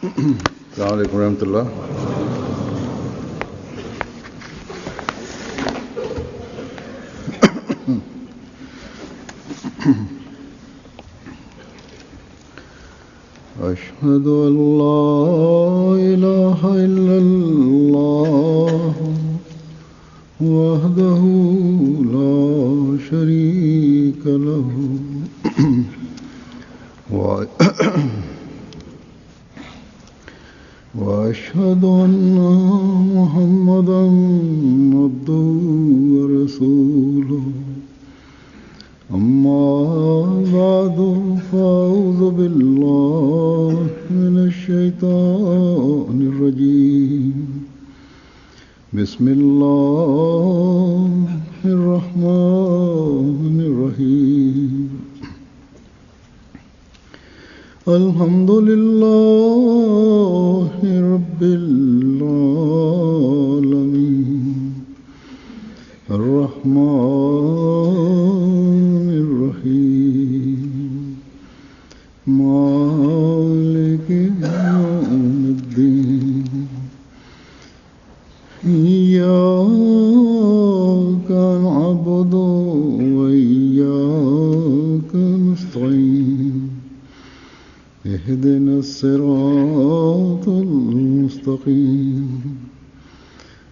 Assalamu alaikum warahmatullah. أشهد أن لا إله إلا الله وحده لا شريك له وأشهد أن محمدا عبده ورسوله أما بعد فأعوذ بالله من الشيطان الرجيم بسم الله الرحمن الرحيم الحمد لله رب العالمين الرحمن الرحيم مالك يوم الدين إياك نعبد وإياك نستعين اهدنا الصراط المستقيم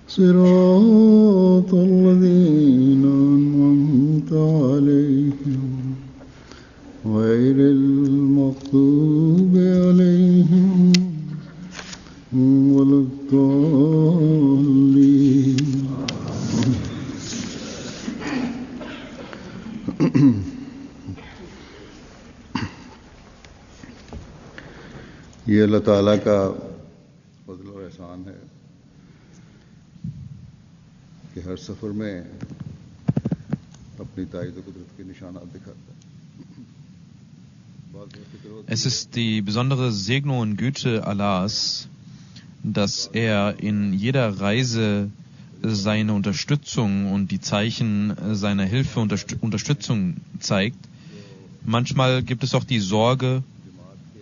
صراط الذين أنعمت عليهم غير المغضوب عليهم ولا الضالين. ये अल्लाह ताला का फज़ल और एहसान है कि हर सफ़र में अपनी ताईद और कुदरत के निशानात दिखाता है. Es ist die besondere Segnung und Güte Allahs, dass er in jeder Reise seine Unterstützung und die Zeichen seiner Hilfe und Unterstützung zeigt. Manchmal gibt es auch die Sorge,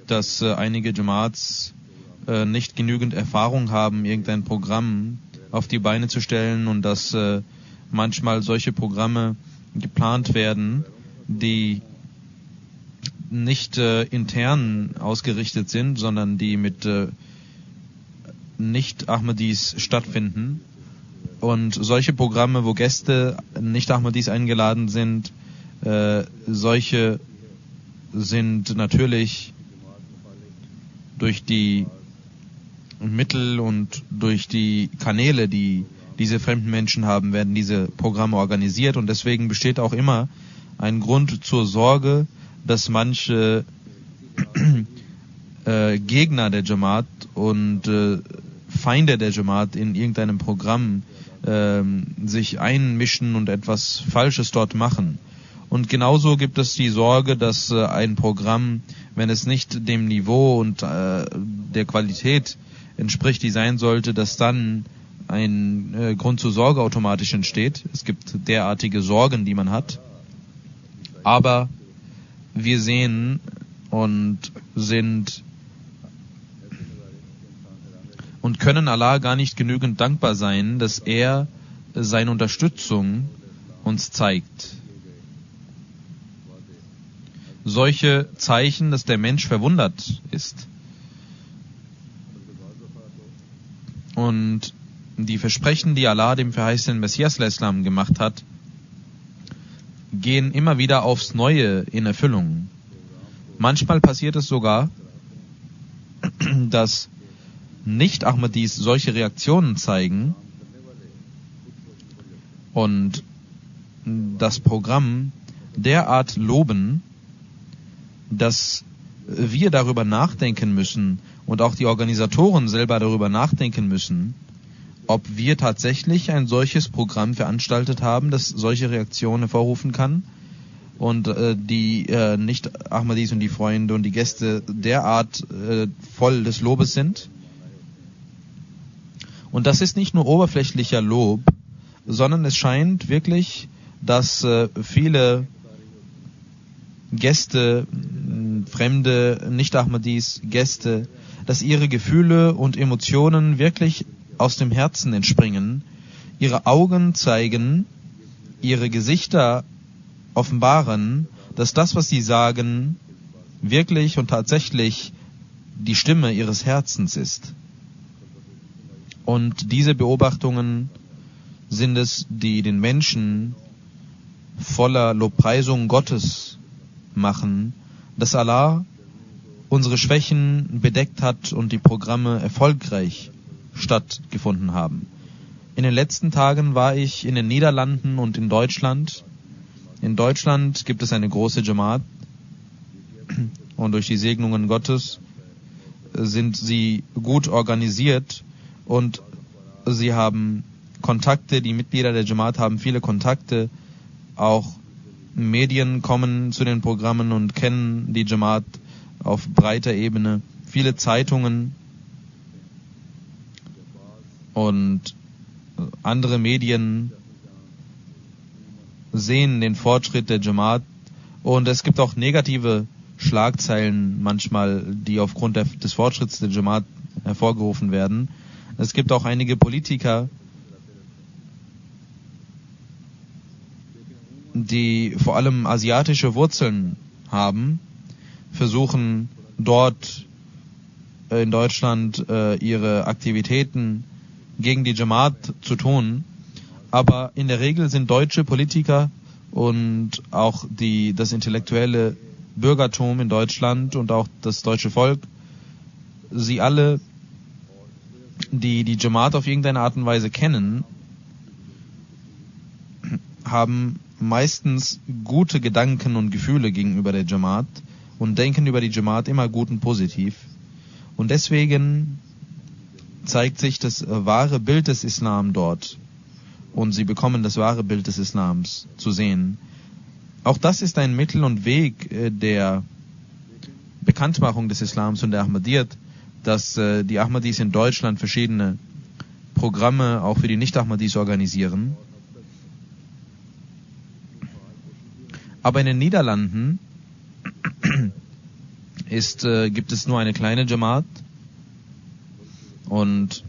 dass einige Jamaats nicht genügend Erfahrung haben, irgendein Programm auf die Beine zu stellen und dass manchmal solche Programme geplant werden, die nicht intern ausgerichtet sind, sondern die mit Nicht-Ahmadis stattfinden. Und solche Programme, wo Gäste Nicht-Ahmadis eingeladen sind, solche sind natürlich durch die Mittel und durch die Kanäle, die diese fremden Menschen haben, werden diese Programme organisiert. Und deswegen besteht auch immer ein Grund zur Sorge, dass manche Gegner der Jamaat und Feinde der Jamaat in irgendeinem Programm sich einmischen und etwas Falsches dort machen. Und genauso gibt es die Sorge, dass ein Programm, wenn es nicht dem Niveau und der Qualität entspricht, die sein sollte, dass dann ein Grund zur Sorge automatisch entsteht. Es gibt derartige Sorgen, die man hat. Aber wir sehen und sind und können Allah gar nicht genügend dankbar sein, dass er seine Unterstützung uns zeigt. Solche Zeichen, dass der Mensch verwundert ist. Und die Versprechen, die Allah dem verheißenen Messias al-Islam gemacht hat, gehen immer wieder aufs Neue in Erfüllung. Manchmal passiert es sogar, dass Nicht-Ahmadis solche Reaktionen zeigen und das Programm derart loben, dass wir darüber nachdenken müssen und auch die Organisatoren selber darüber nachdenken müssen, ob wir tatsächlich ein solches Programm veranstaltet haben, das solche Reaktionen hervorrufen kann und die Nicht-Ahmadis und die Freunde und die Gäste derart voll des Lobes sind. Und das ist nicht nur oberflächlicher Lob, sondern es scheint wirklich, dass viele Gäste, fremde Nicht-Ahmadis, Gäste, dass ihre Gefühle und Emotionen wirklich aus dem Herzen entspringen, ihre Augen zeigen, ihre Gesichter offenbaren, dass das, was sie sagen, wirklich und tatsächlich die Stimme ihres Herzens ist. Und diese Beobachtungen sind es, die den Menschen voller Lobpreisung Gottes machen, dass Allah unsere Schwächen bedeckt hat und die Programme erfolgreich stattgefunden haben. In den letzten Tagen war ich in den Niederlanden und in Deutschland. In Deutschland gibt es eine große Jamaat und durch die Segnungen Gottes sind sie gut organisiert und sie haben Kontakte, die Mitglieder der Jamaat haben viele Kontakte, auch Medien kommen zu den Programmen und kennen die Jamaat auf breiter Ebene, viele Zeitungen und andere Medien sehen den Fortschritt der Jamaat und es gibt auch negative Schlagzeilen manchmal, die aufgrund des Fortschritts der Jamaat hervorgerufen werden. Es gibt auch einige Politiker, die vor allem asiatische Wurzeln haben, versuchen dort in Deutschland ihre Aktivitäten gegen die Jamaat zu tun. Aber in der Regel sind deutsche Politiker und auch das intellektuelle Bürgertum in Deutschland und auch das deutsche Volk, sie alle, die die Jamaat auf irgendeine Art und Weise kennen, haben meistens gute Gedanken und Gefühle gegenüber der Jamaat und denken über die Jamaat immer gut und positiv. Und deswegen zeigt sich das wahre Bild des Islam dort. Und sie bekommen das wahre Bild des Islams zu sehen. Auch das ist ein Mittel und Weg der Bekanntmachung des Islams und der Ahmadiyyat, dass die Ahmadis in Deutschland verschiedene Programme auch für die Nicht-Ahmadis organisieren. Aber in den Niederlanden gibt es nur eine kleine Jamaat und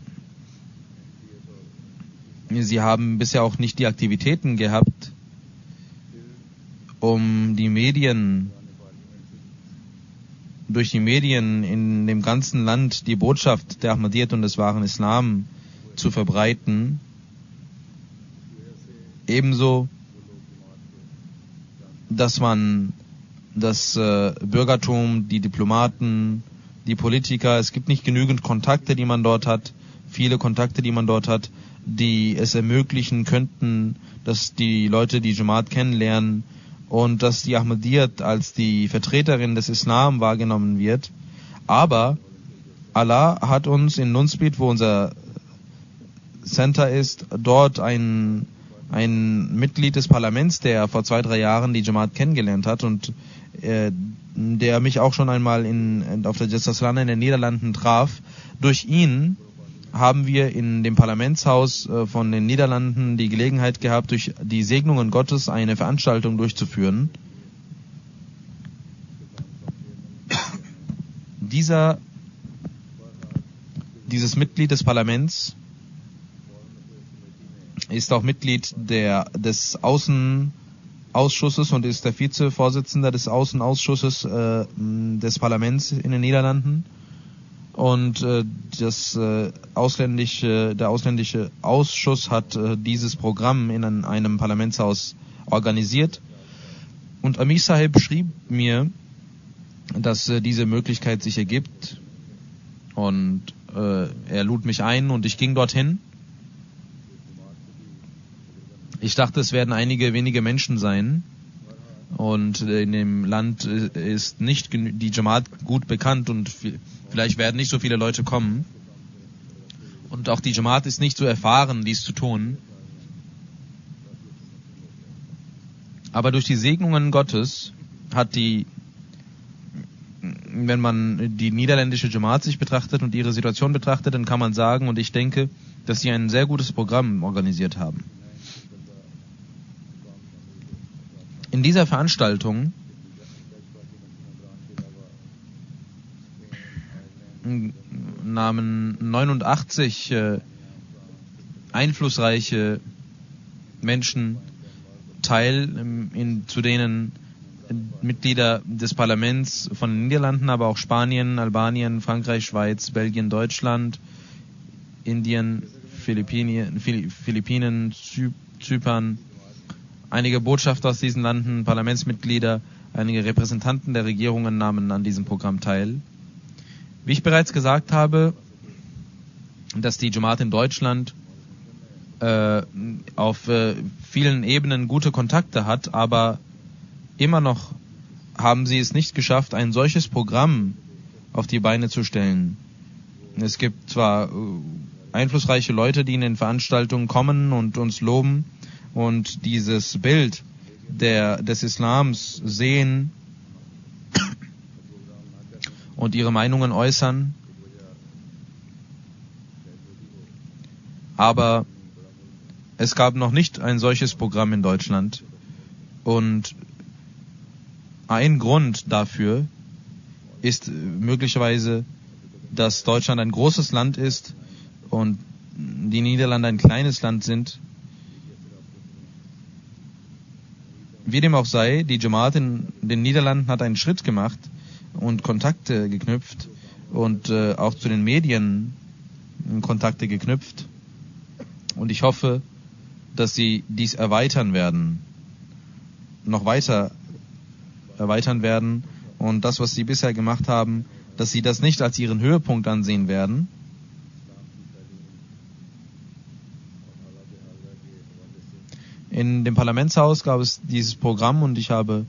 sie haben bisher auch nicht die Aktivitäten gehabt, um durch die Medien in dem ganzen Land die Botschaft der Ahmadiyyat und des wahren Islam zu verbreiten. Ebenso, dass man das Bürgertum, die Diplomaten, die Politiker, es gibt nicht genügend Kontakte, die man dort hat, viele Kontakte, die man dort hat, die es ermöglichen könnten, dass die Leute die Jamaat kennenlernen und dass die Ahmadiyyat als die Vertreterin des Islam wahrgenommen wird. Aber Allah hat uns in Nunspeet, wo unser Center ist, dort ein Mitglied des Parlaments, der vor 2-3 Jahren die Jamaat kennengelernt hat und der mich auch schon einmal auf der Jalsa in den Niederlanden traf. Durch ihn haben wir in dem Parlamentshaus von den Niederlanden die Gelegenheit gehabt, durch die Segnungen Gottes eine Veranstaltung durchzuführen. Dieses Mitglied des Parlaments ist auch Mitglied des Außenausschusses und ist der Vizevorsitzender des Außenausschusses des Parlaments in den Niederlanden. Und der ausländische Ausschuss hat dieses Programm in einem Parlamentshaus organisiert. Und Amir Sahib schrieb mir, dass diese Möglichkeit sich ergibt. Und er lud mich ein und ich ging dorthin. Ich dachte, es werden einige wenige Menschen sein. Und in dem Land ist nicht die Jamaat gut bekannt und vielleicht werden nicht so viele Leute kommen. Und auch die Jamaat ist nicht so erfahren, dies zu tun. Aber durch die Segnungen Gottes wenn man die niederländische Jamaat sich betrachtet und ihre Situation betrachtet, dann kann man sagen, und ich denke, dass sie ein sehr gutes Programm organisiert haben. In dieser Veranstaltung nahmen 89 einflussreiche Menschen teil, zu denen Mitglieder des Parlaments von den Niederlanden, aber auch Spanien, Albanien, Frankreich, Schweiz, Belgien, Deutschland, Indien, Philippinen, Zypern, einige Botschafter aus diesen Landen, Parlamentsmitglieder, einige Repräsentanten der Regierungen nahmen an diesem Programm teil. Wie ich bereits gesagt habe, dass die Jamaat in Deutschland auf vielen Ebenen gute Kontakte hat, aber immer noch haben sie es nicht geschafft, ein solches Programm auf die Beine zu stellen. Es gibt zwar einflussreiche Leute, die in den Veranstaltungen kommen und uns loben und dieses Bild des Islams sehen und ihre Meinungen äußern, aber es gab noch nicht ein solches Programm in Deutschland. Und ein Grund dafür ist möglicherweise, dass Deutschland ein großes Land ist und die Niederlande ein kleines Land sind. Wie dem auch sei, die Jamaat in den Niederlanden hat einen Schritt gemacht und Kontakte geknüpft und auch zu den Medien Kontakte geknüpft. Und ich hoffe, dass sie dies erweitern werden, noch weiter erweitern werden und das, was sie bisher gemacht haben, dass sie das nicht als ihren Höhepunkt ansehen werden, in dem Parlamentshaus gab es dieses Programm und ich habe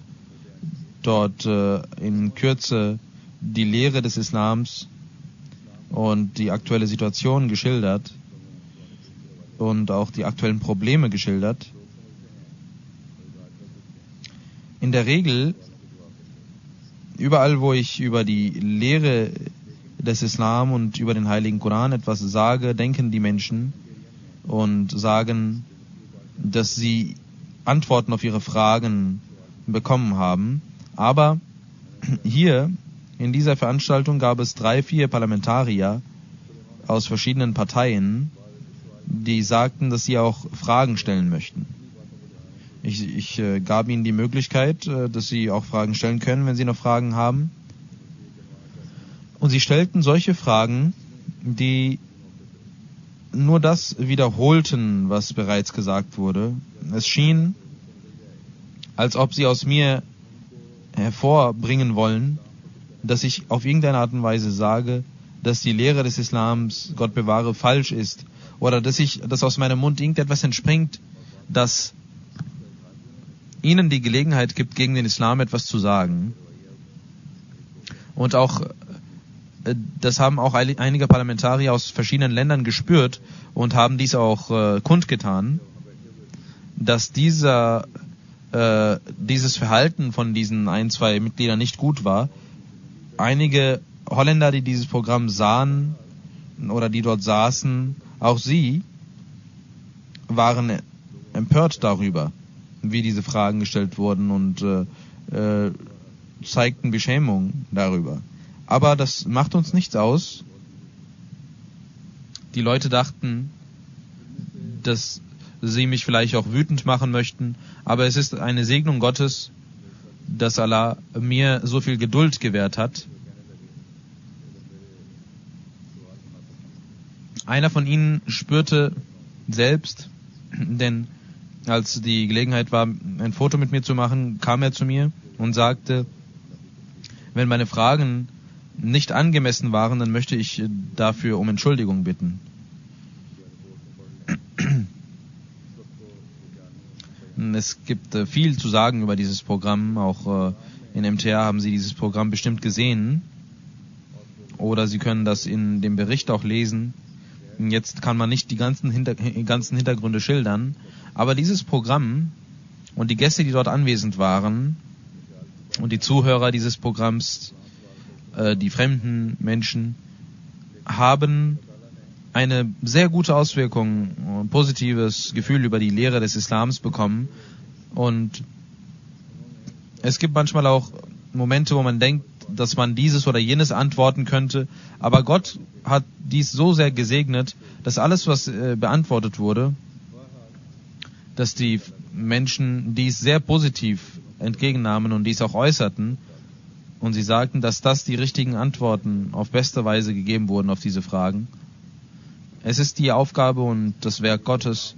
dort in Kürze die Lehre des Islams und die aktuelle Situation geschildert und auch die aktuellen Probleme geschildert. In der Regel, überall wo ich über die Lehre des Islam und über den Heiligen Koran etwas sage, denken die Menschen und sagen, dass sie Antworten auf ihre Fragen bekommen haben. Aber hier in dieser Veranstaltung gab es 3-4 Parlamentarier aus verschiedenen Parteien, die sagten, dass sie auch Fragen stellen möchten. Ich gab ihnen die Möglichkeit, dass sie auch Fragen stellen können, wenn sie noch Fragen haben. Und sie stellten solche Fragen, die nur das wiederholten, was bereits gesagt wurde. Es schien, als ob sie aus mir hervorbringen wollen, dass ich auf irgendeine Art und Weise sage, dass die Lehre des Islams, Gott bewahre, falsch ist. Oder dass aus meinem Mund irgendetwas entspringt, das ihnen die Gelegenheit gibt, gegen den Islam etwas zu sagen. Und auch das haben auch einige Parlamentarier aus verschiedenen Ländern gespürt und haben dies auch kundgetan, dass dieses Verhalten von diesen 1-2 Mitgliedern nicht gut war. Einige Holländer, die dieses Programm sahen oder die dort saßen, auch sie waren empört darüber, wie diese Fragen gestellt wurden und zeigten Beschämung darüber. Aber das macht uns nichts aus. Die Leute dachten, dass sie mich vielleicht auch wütend machen möchten, aber es ist eine Segnung Gottes, dass Allah mir so viel Geduld gewährt hat. Einer von ihnen spürte selbst, denn als die Gelegenheit war, ein Foto mit mir zu machen, kam er zu mir und sagte, wenn meine Fragen nicht angemessen waren, dann möchte ich dafür um Entschuldigung bitten. Es gibt viel zu sagen über dieses Programm. Auch in MTA haben Sie dieses Programm bestimmt gesehen. Oder Sie können das in dem Bericht auch lesen. Jetzt kann man nicht die ganzen Hintergründe schildern. Aber dieses Programm und die Gäste, die dort anwesend waren und die Zuhörer dieses Programms, die fremden Menschen, haben eine sehr gute Auswirkung, ein positives Gefühl über die Lehre des Islams bekommen. Und es gibt manchmal auch Momente, wo man denkt, dass man dieses oder jenes antworten könnte. Aber Gott hat dies so sehr gesegnet, dass alles, was beantwortet wurde, dass die Menschen dies sehr positiv entgegennahmen und dies auch äußerten. Und sie sagten, dass das die richtigen Antworten auf beste Weise gegeben wurden auf diese Fragen. Es ist die Aufgabe und das Werk Gottes.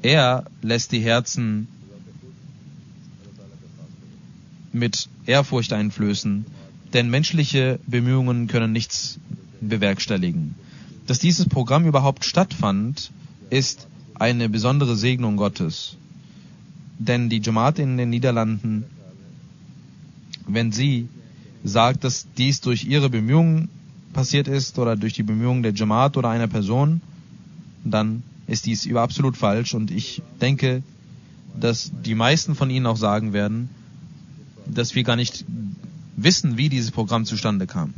Er lässt die Herzen mit Ehrfurcht einflößen, denn menschliche Bemühungen können nichts bewerkstelligen. Dass dieses Programm überhaupt stattfand, ist eine besondere Segnung Gottes. Denn die Jamaat in den Niederlanden, wenn sie sagt, dass dies durch ihre Bemühungen passiert ist oder durch die Bemühungen der Jamaat oder einer Person, dann ist dies absolut falsch. Und ich denke, dass die meisten von ihnen auch sagen werden, dass wir gar nicht wissen, wie dieses Programm zustande kam.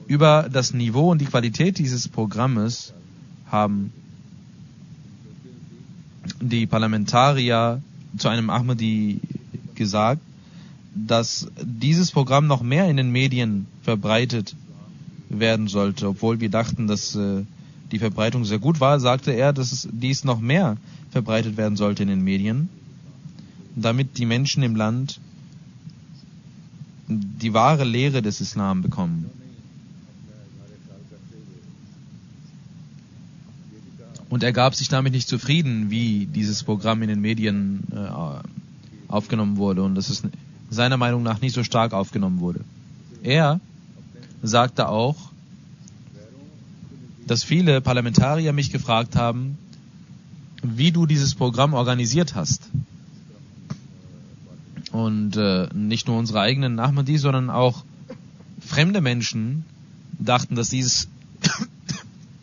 Über das Niveau und die Qualität dieses Programmes haben die Parlamentarier zu einem Ahmadi gesagt, dass dieses Programm noch mehr in den Medien verbreitet werden sollte. Obwohl wir dachten, dass die Verbreitung sehr gut war, sagte er, dass dies noch mehr verbreitet werden sollte in den Medien, damit die Menschen im Land die wahre Lehre des Islam bekommen. Und er gab sich damit nicht zufrieden, wie dieses Programm in den Medien aufgenommen wurde und dass es seiner Meinung nach nicht so stark aufgenommen wurde. Er sagte auch, dass viele Parlamentarier mich gefragt haben, wie du dieses Programm organisiert hast. Und nicht nur unsere eigenen Ahmadis, sondern auch fremde Menschen dachten, dass dieses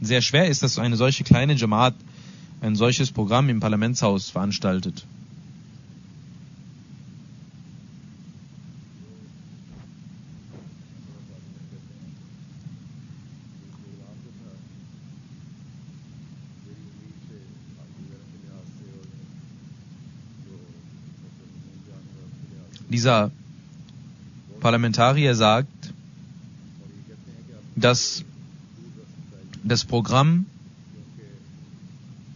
sehr schwer ist, dass eine solche kleine Jamaat ein solches Programm im Parlamentshaus veranstaltet. Dieser Parlamentarier sagt, dass das Programm,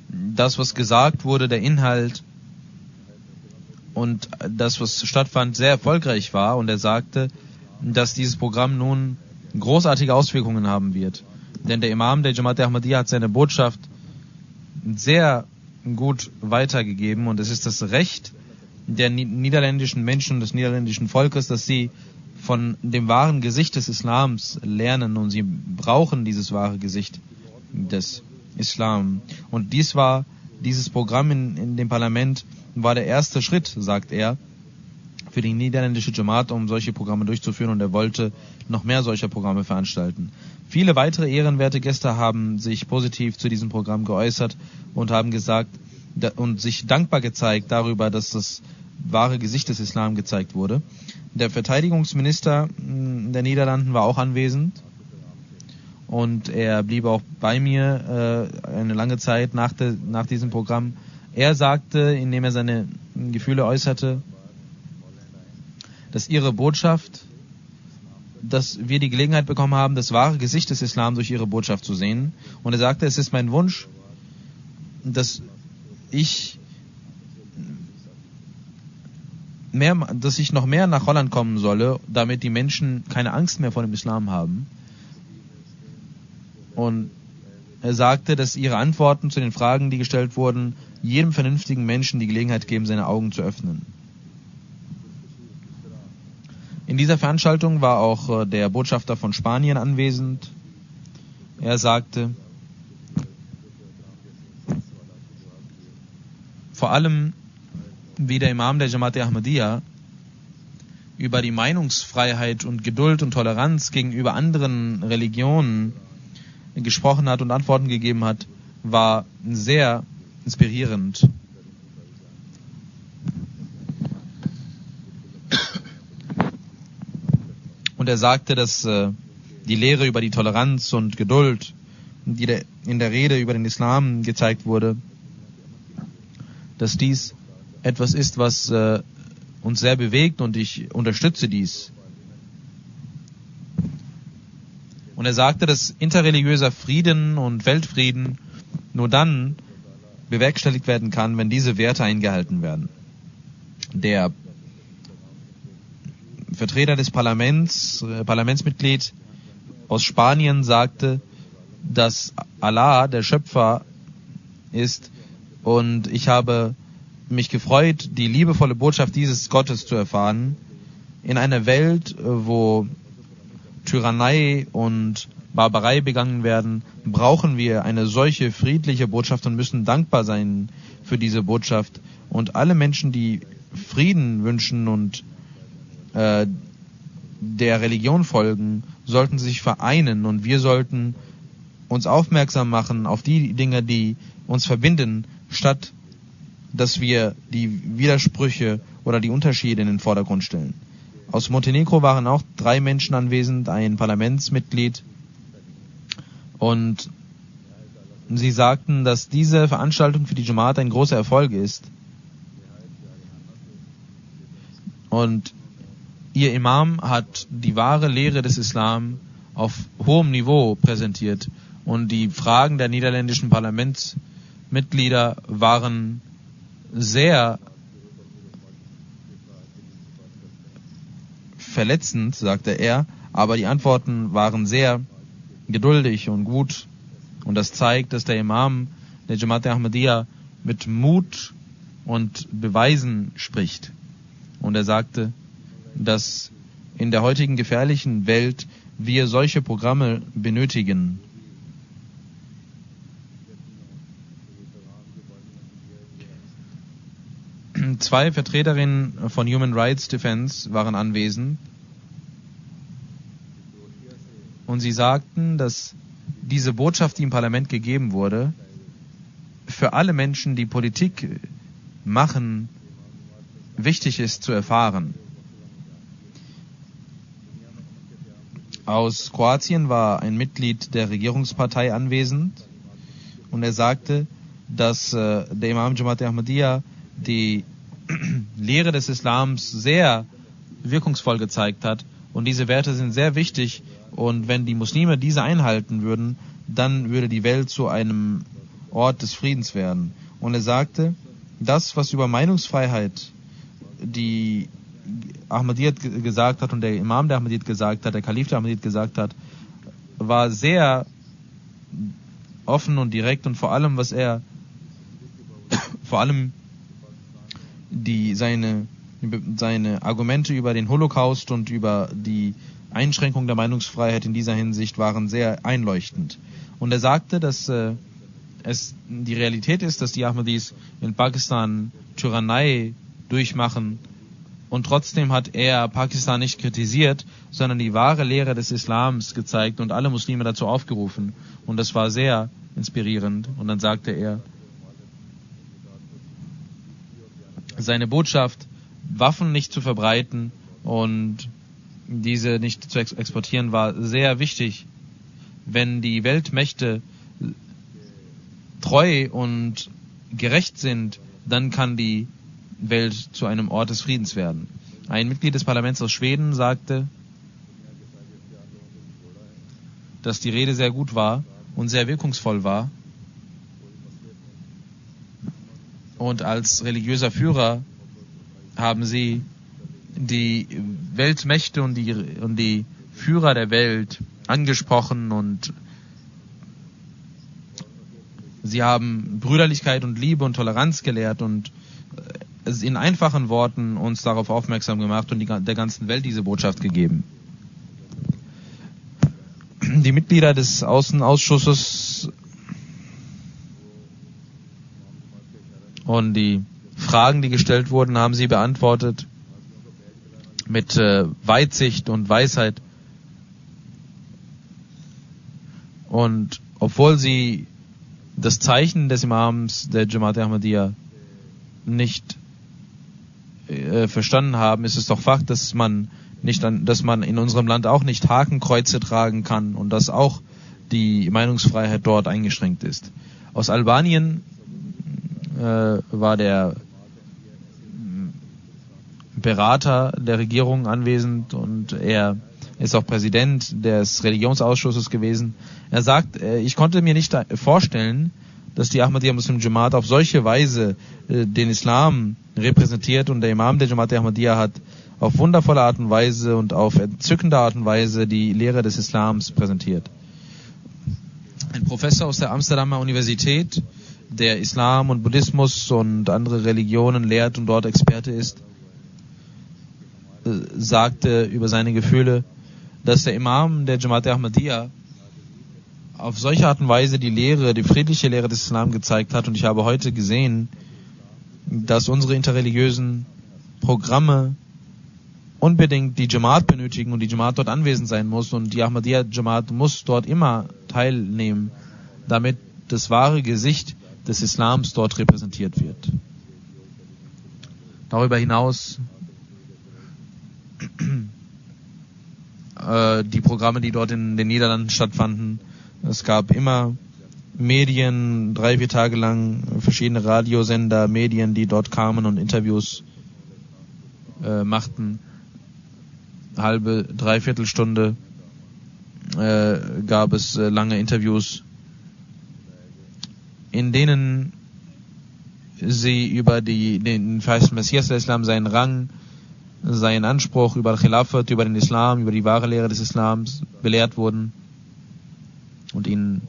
das, was gesagt wurde, der Inhalt und das, was stattfand, sehr erfolgreich war. Und er sagte, dass dieses Programm nun großartige Auswirkungen haben wird. Denn der Imam der Jamaat Ahmadiyya hat seine Botschaft sehr gut weitergegeben. Und es ist das Recht der niederländischen Menschen und des niederländischen Volkes, dass sie von dem wahren Gesicht des Islams lernen und sie brauchen dieses wahre Gesicht des Islam. Und dieses Programm in dem Parlament war der erste Schritt, sagt er, für die niederländische Jamaat, um solche Programme durchzuführen, und er wollte noch mehr solcher Programme veranstalten. Viele weitere ehrenwerte Gäste haben sich positiv zu diesem Programm geäußert und haben gesagt und sich dankbar gezeigt darüber, dass das wahre Gesicht des Islam gezeigt wurde. Der Verteidigungsminister der Niederlanden war auch anwesend und er blieb auch bei mir eine lange Zeit nach diesem Programm. Er sagte, indem er seine Gefühle äußerte, dass ihre Botschaft, dass wir die Gelegenheit bekommen haben, das wahre Gesicht des Islam durch ihre Botschaft zu sehen. Und er sagte, es ist mein Wunsch, dass ich noch mehr nach Holland kommen solle, damit die Menschen keine Angst mehr vor dem Islam haben. Und er sagte, dass ihre Antworten zu den Fragen, die gestellt wurden, jedem vernünftigen Menschen die Gelegenheit geben, seine Augen zu öffnen. In dieser Veranstaltung war auch der Botschafter von Spanien anwesend. Er sagte, vor allem wie der Imam der Jamaat Ahmadiyya über die Meinungsfreiheit und Geduld und Toleranz gegenüber anderen Religionen gesprochen hat und Antworten gegeben hat, war sehr inspirierend. Und er sagte, dass die Lehre über die Toleranz und Geduld, die in der Rede über den Islam gezeigt wurde, dass dies etwas ist, was uns sehr bewegt, und ich unterstütze dies. Und er sagte, dass interreligiöser Frieden und Weltfrieden nur dann bewerkstelligt werden kann, wenn diese Werte eingehalten werden. Der Vertreter des Parlamentsmitglied aus Spanien sagte, dass Allah der Schöpfer ist, und ich habe mich gefreut, die liebevolle Botschaft dieses Gottes zu erfahren. In einer Welt, wo Tyrannei und Barbarei begangen werden, brauchen wir eine solche friedliche Botschaft und müssen dankbar sein für diese Botschaft. Und alle Menschen, die Frieden wünschen und der Religion folgen, sollten sich vereinen, und wir sollten uns aufmerksam machen auf die Dinge, die uns verbinden, statt dass wir die Widersprüche oder die Unterschiede in den Vordergrund stellen. Aus Montenegro waren auch 3 Menschen anwesend, ein Parlamentsmitglied, und sie sagten, dass diese Veranstaltung für die Jamaat ein großer Erfolg ist. Und ihr Imam hat die wahre Lehre des Islam auf hohem Niveau präsentiert, und die Fragen der niederländischen Parlamentsmitglieder waren sehr verletzend, sagte er, aber die Antworten waren sehr geduldig und gut, und das zeigt, dass der Imam der Jamaat Ahmadiyya mit Mut und Beweisen spricht. Und er sagte, dass in der heutigen gefährlichen Welt wir solche Programme benötigen. Zwei Vertreterinnen von Human Rights Defense waren anwesend, und sie sagten, dass diese Botschaft, die im Parlament gegeben wurde, für alle Menschen, die Politik machen, wichtig ist zu erfahren. Aus Kroatien war ein Mitglied der Regierungspartei anwesend, und er sagte, dass der Imam Jamaat Ahmadiyya die Lehre des Islams sehr wirkungsvoll gezeigt hat, und diese Werte sind sehr wichtig, und wenn die Muslime diese einhalten würden, dann würde die Welt zu einem Ort des Friedens werden. Und er sagte, das, was über Meinungsfreiheit die Ahmadiyyat gesagt hat und der Imam der Ahmadiyyat gesagt hat, der Kalif der Ahmadiyyat gesagt hat, war sehr offen und direkt, und vor allem, was er seine Argumente über den Holocaust und über die Einschränkung der Meinungsfreiheit in dieser Hinsicht waren sehr einleuchtend. Und er sagte, dass es die Realität ist, dass die Ahmadis in Pakistan Tyrannei durchmachen, und trotzdem hat er Pakistan nicht kritisiert, sondern die wahre Lehre des Islams gezeigt und alle Muslime dazu aufgerufen, und das war sehr inspirierend. Und dann sagte er, seine Botschaft, Waffen nicht zu verbreiten und diese nicht zu exportieren, war sehr wichtig. Wenn die Weltmächte treu und gerecht sind, dann kann die Welt zu einem Ort des Friedens werden. Ein Mitglied des Parlaments aus Schweden sagte, dass die Rede sehr gut war und sehr wirkungsvoll war. Und als religiöser Führer haben sie die Weltmächte und die Führer der Welt angesprochen, und sie haben Brüderlichkeit und Liebe und Toleranz gelehrt und in einfachen Worten uns darauf aufmerksam gemacht und der ganzen Welt diese Botschaft gegeben. Die Mitglieder des Außenausschusses und die Fragen, die gestellt wurden, haben sie beantwortet mit Weitsicht und Weisheit. Und obwohl sie das Zeichen des Imams der Jamaat Ahmadiyya nicht verstanden haben, ist es doch Fakt, dass man in unserem Land auch nicht Hakenkreuze tragen kann und dass auch die Meinungsfreiheit dort eingeschränkt ist. Aus Albanien war der Berater der Regierung anwesend und er ist auch Präsident des Religionsausschusses gewesen. Er sagt, ich konnte mir nicht vorstellen, dass die Ahmadiyya Muslim Jamaat auf solche Weise den Islam repräsentiert, und der Imam der Jamaat der Ahmadiyya hat auf wundervolle Art und Weise und auf entzückende Art und Weise die Lehre des Islams präsentiert. Ein Professor aus der Amsterdamer Universität, der Islam und Buddhismus und andere Religionen lehrt und dort Experte ist, sagte über seine Gefühle, dass der Imam der Jamaat der Ahmadiyya auf solche Art und Weise die Lehre, die friedliche Lehre des Islam gezeigt hat. Und ich habe heute gesehen, dass unsere interreligiösen Programme unbedingt die Jamaat benötigen und die Jamaat dort anwesend sein muss, und die Ahmadiyya Jamaat muss dort immer teilnehmen, damit das wahre Gesicht des Islams dort repräsentiert wird. Darüber hinaus die Programme, die dort in den Niederlanden stattfanden. Es gab immer Medien, 3-4 Tage lang, verschiedene Radiosender, Medien, die dort kamen und Interviews machten. Halbe, 3/4 Stunde gab es lange Interviews, in denen sie über den verheißenen Messias des Islam, seinen Rang, seinen Anspruch über Khilafat, über den Islam, über die wahre Lehre des Islams belehrt wurden und ihnen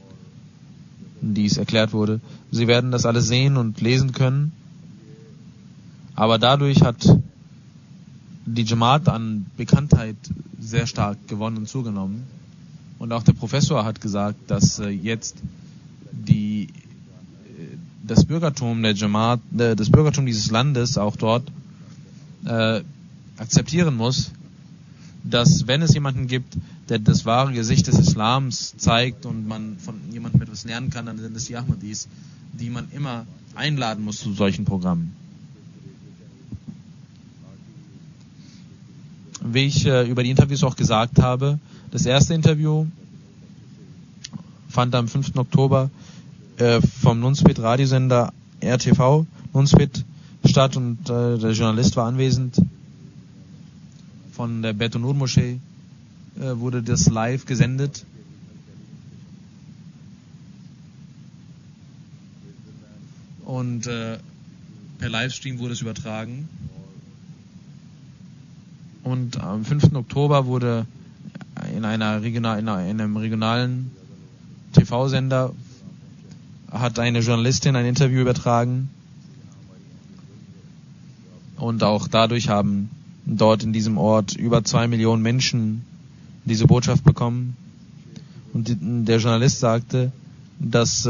dies erklärt wurde. Sie werden das alles sehen und lesen können, aber dadurch hat die Jamaat an Bekanntheit sehr stark gewonnen und zugenommen. Und auch der Professor hat gesagt, dass jetzt das Bürgertum der Jamaat, das Bürgertum dieses Landes auch dort akzeptieren muss, dass wenn es jemanden gibt, der das wahre Gesicht des Islams zeigt und man von jemandem etwas lernen kann, dann sind es die Ahmadis, die man immer einladen muss zu solchen Programmen. Wie ich über die Interviews auch gesagt habe, das erste Interview fand am 5. Oktober vom Nunspit Radiosender RTV Nunspit statt, und der Journalist war anwesend. Von der Betonur Moschee wurde das live gesendet. Und per Livestream wurde es übertragen. Und am 5. Oktober wurde in einem regionalen TV-Sender hat eine Journalistin ein Interview übertragen. Und auch dadurch haben dort in diesem Ort über 2 Millionen Menschen diese Botschaft bekommen. Und der Journalist sagte, dass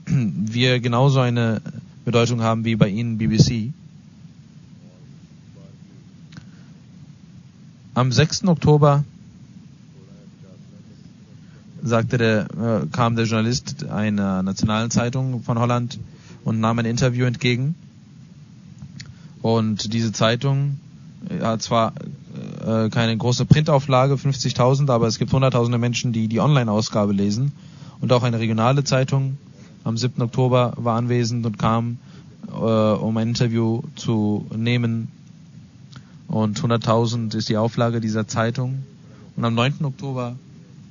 wir genauso eine Bedeutung haben wie bei Ihnen BBC. Am 6. Oktober kam der Journalist einer nationalen Zeitung von Holland und nahm ein Interview entgegen. Und diese Zeitung hat zwar keine große Printauflage, 50.000, aber es gibt hunderttausende Menschen, die die Online-Ausgabe lesen. Und auch eine regionale Zeitung am 7. Oktober war anwesend und kam, um ein Interview zu nehmen. Und 100.000 ist die Auflage dieser Zeitung. Und am 9. Oktober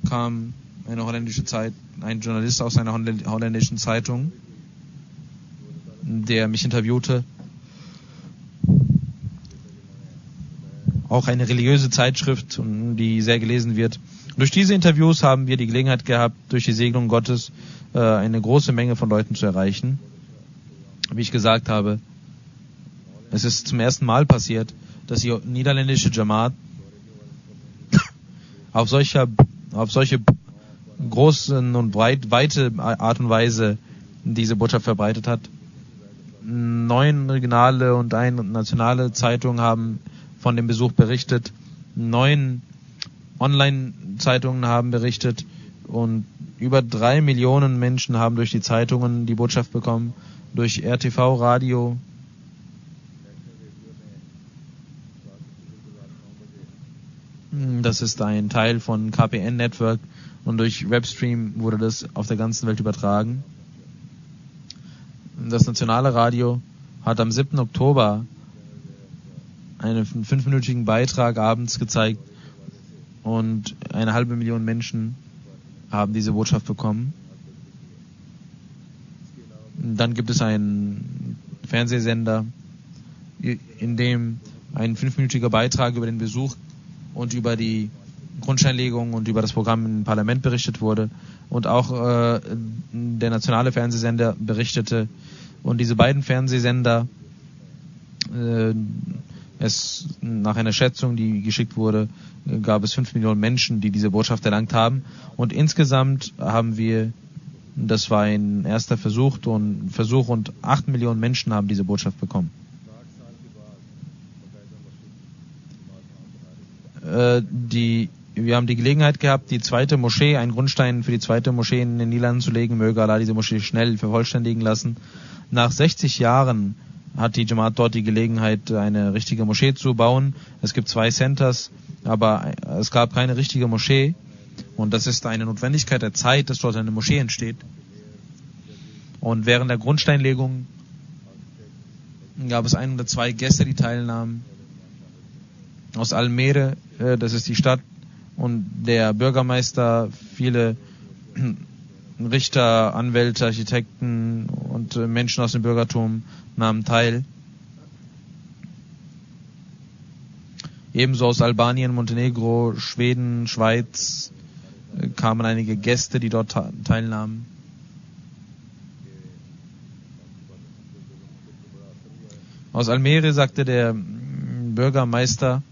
kam ein Journalist aus einer holländischen Zeitung, der mich interviewte. Auch eine religiöse Zeitschrift, die sehr gelesen wird. Durch diese Interviews haben wir die Gelegenheit gehabt, durch die Segnung Gottes eine große Menge von Leuten zu erreichen. Wie ich gesagt habe, es ist zum ersten Mal passiert, dass die niederländische Jamaat auf solche großen und weite Art und Weise diese Botschaft verbreitet hat. 9 regionale und 1 nationale Zeitungen haben von dem Besuch berichtet. 9 Online-Zeitungen haben berichtet und über 3 Millionen Menschen haben durch die Zeitungen die Botschaft bekommen, durch RTV Radio. Das ist ein Teil von KPN Network und durch Webstream wurde das auf der ganzen Welt übertragen. Das nationale Radio hat am 7. Oktober einen 5-minütigen Beitrag abends gezeigt und 500.000 Menschen haben diese Botschaft bekommen. Dann gibt es einen Fernsehsender, in dem ein 5-minütiger Beitrag über den Besuch und über die Grundsteinlegung und über das Programm im Parlament berichtet wurde und auch der nationale Fernsehsender berichtete. Und diese beiden Fernsehsender, es nach einer Schätzung, die geschickt wurde, gab es 5 Millionen Menschen, die diese Botschaft erlangt haben. Und insgesamt haben wir, das war ein erster Versuch und 8 Millionen Menschen haben diese Botschaft bekommen. Wir haben die Gelegenheit gehabt, die zweite Moschee, einen Grundstein für die zweite Moschee in den Niederlanden zu legen. Möge Allah diese Moschee schnell vervollständigen lassen. Nach 60 Jahren hat die Jamaat dort die Gelegenheit, eine richtige Moschee zu bauen. Es gibt 2 Centers, aber es gab keine richtige Moschee. Und das ist eine Notwendigkeit der Zeit, dass dort eine Moschee entsteht. Und während der Grundsteinlegung gab es 1 oder 2 Gäste, die teilnahmen. Aus Almere, das ist die Stadt, und der Bürgermeister, viele Richter, Anwälte, Architekten und Menschen aus dem Bürgertum nahmen teil. Ebenso aus Albanien, Montenegro, Schweden, Schweiz kamen einige Gäste, die dort teilnahmen. Aus Almere sagte der Bürgermeister,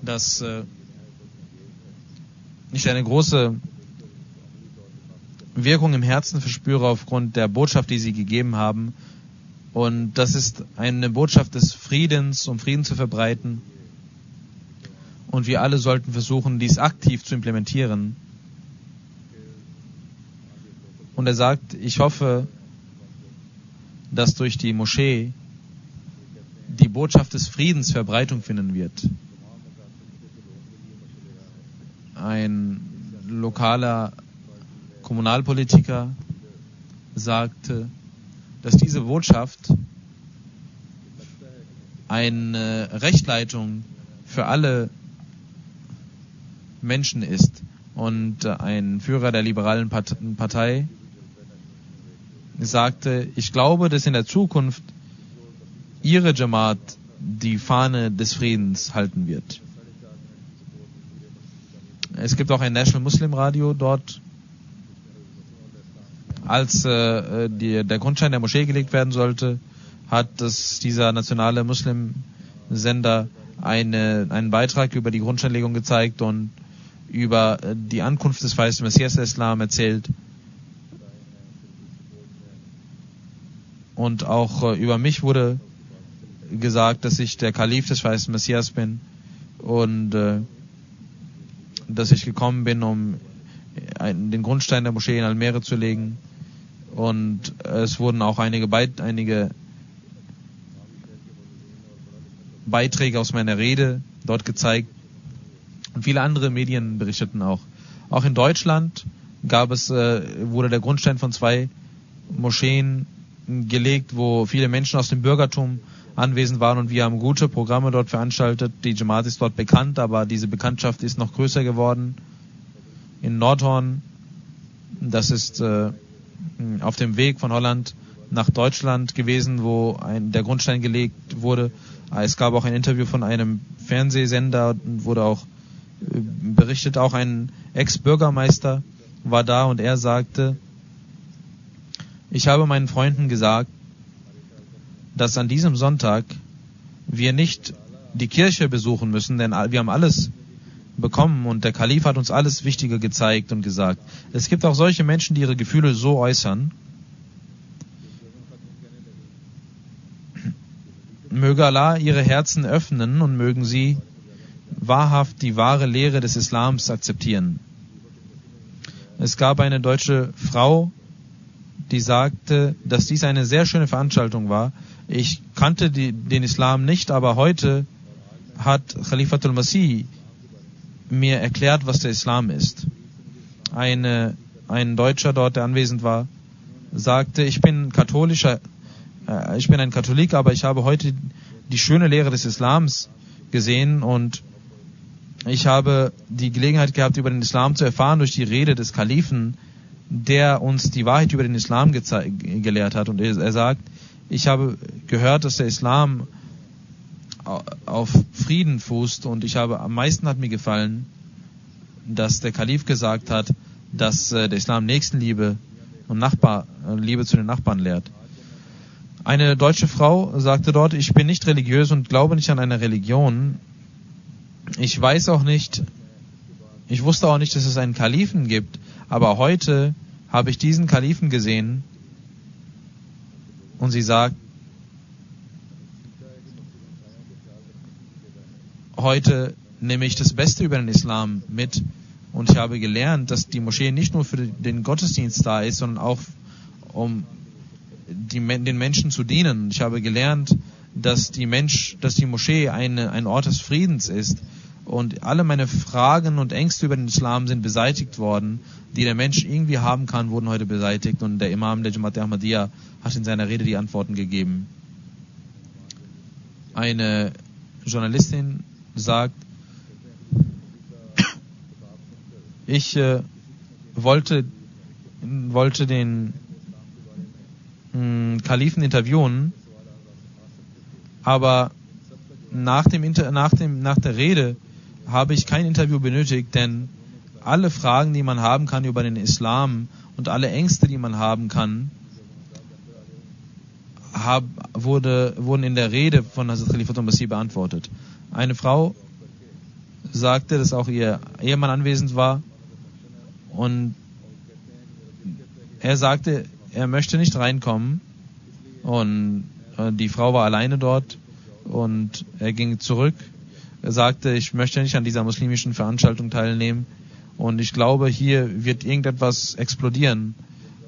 dass ich eine große Wirkung im Herzen verspüre aufgrund der Botschaft, die sie gegeben haben. Und das ist eine Botschaft des Friedens, um Frieden zu verbreiten. Und wir alle sollten versuchen, dies aktiv zu implementieren. Und er sagt, ich hoffe, dass durch die Moschee die Botschaft des Friedens Verbreitung finden wird. Ein lokaler Kommunalpolitiker sagte, dass diese Botschaft eine Rechtleitung für alle Menschen ist. Und ein Führer der liberalen Partei sagte, ich glaube, dass in der Zukunft ihre Jamaat die Fahne des Friedens halten wird. Es gibt auch ein National Muslim Radio dort. Als der Grundstein der Moschee gelegt werden sollte, hat dieser nationale Muslim-Sender einen Beitrag über die Grundsteinlegung gezeigt und über die Ankunft des verheißenen Messias des Islam erzählt. Und auch über mich wurde gesagt, dass ich der Kalif des verheißenen Messias bin und dass ich gekommen bin, um den Grundstein der Moschee in Almere zu legen. Und es wurden auch einige Beiträge aus meiner Rede dort gezeigt. Und viele andere Medien berichteten auch. Auch in Deutschland wurde der Grundstein von 2 Moscheen gelegt, wo viele Menschen aus dem Bürgertum anwesend waren, und wir haben gute Programme dort veranstaltet. Die Jamaat ist dort bekannt, aber diese Bekanntschaft ist noch größer geworden. In Nordhorn, das ist auf dem Weg von Holland nach Deutschland gewesen, wo der Grundstein gelegt wurde. Es gab auch ein Interview von einem Fernsehsender, wurde auch berichtet, auch ein Ex-Bürgermeister war da und er sagte, ich habe meinen Freunden gesagt, dass an diesem Sonntag wir nicht die Kirche besuchen müssen, denn wir haben alles bekommen und der Kalif hat uns alles Wichtige gezeigt und gesagt. Es gibt auch solche Menschen, die ihre Gefühle so äußern. Möge Allah ihre Herzen öffnen und mögen sie wahrhaft die wahre Lehre des Islams akzeptieren. Es gab eine deutsche Frau, die sagte, dass dies eine sehr schöne Veranstaltung war. Ich kannte den Islam nicht, aber heute hat Khalifatul Masih mir erklärt, was der Islam ist. Ein Deutscher dort, der anwesend war, sagte, ich bin katholischer ich bin ein Katholik, aber ich habe heute die schöne Lehre des Islams gesehen und ich habe die Gelegenheit gehabt, über den Islam zu erfahren durch die Rede des Kalifen, der uns die Wahrheit über den Islam gelehrt hat. Und er sagt, ich habe gehört, dass der Islam auf Frieden fußt und am meisten hat mir gefallen, dass der Kalif gesagt hat, dass der Islam Nächstenliebe und Liebe zu den Nachbarn lehrt. Eine deutsche Frau sagte dort, ich bin nicht religiös und glaube nicht an eine Religion. Ich wusste auch nicht, dass es einen Kalifen gibt, aber heute habe ich diesen Kalifen gesehen und sie sagt, heute nehme ich das Beste über den Islam mit und ich habe gelernt, dass die Moschee nicht nur für den Gottesdienst da ist, sondern auch um den Menschen zu dienen. Ich habe gelernt, dass die Moschee ein Ort des Friedens ist und alle meine Fragen und Ängste über den Islam sind beseitigt worden, die der Mensch irgendwie haben kann, wurden heute beseitigt und der Imam der Jamaat Ahmadiyya hat in seiner Rede die Antworten gegeben. Eine Journalistin sagt, ich wollte den Kalifen interviewen, aber nach der Rede habe ich kein Interview benötigt, denn alle Fragen, die man haben kann über den Islam und alle Ängste, die man haben kann, wurden in der Rede von Hazrat Khalifatul Masih beantwortet. Eine Frau sagte, dass auch ihr Ehemann anwesend war und er sagte, er möchte nicht reinkommen und die Frau war alleine dort und er ging zurück. Er sagte, ich möchte nicht an dieser muslimischen Veranstaltung teilnehmen und ich glaube, hier wird irgendetwas explodieren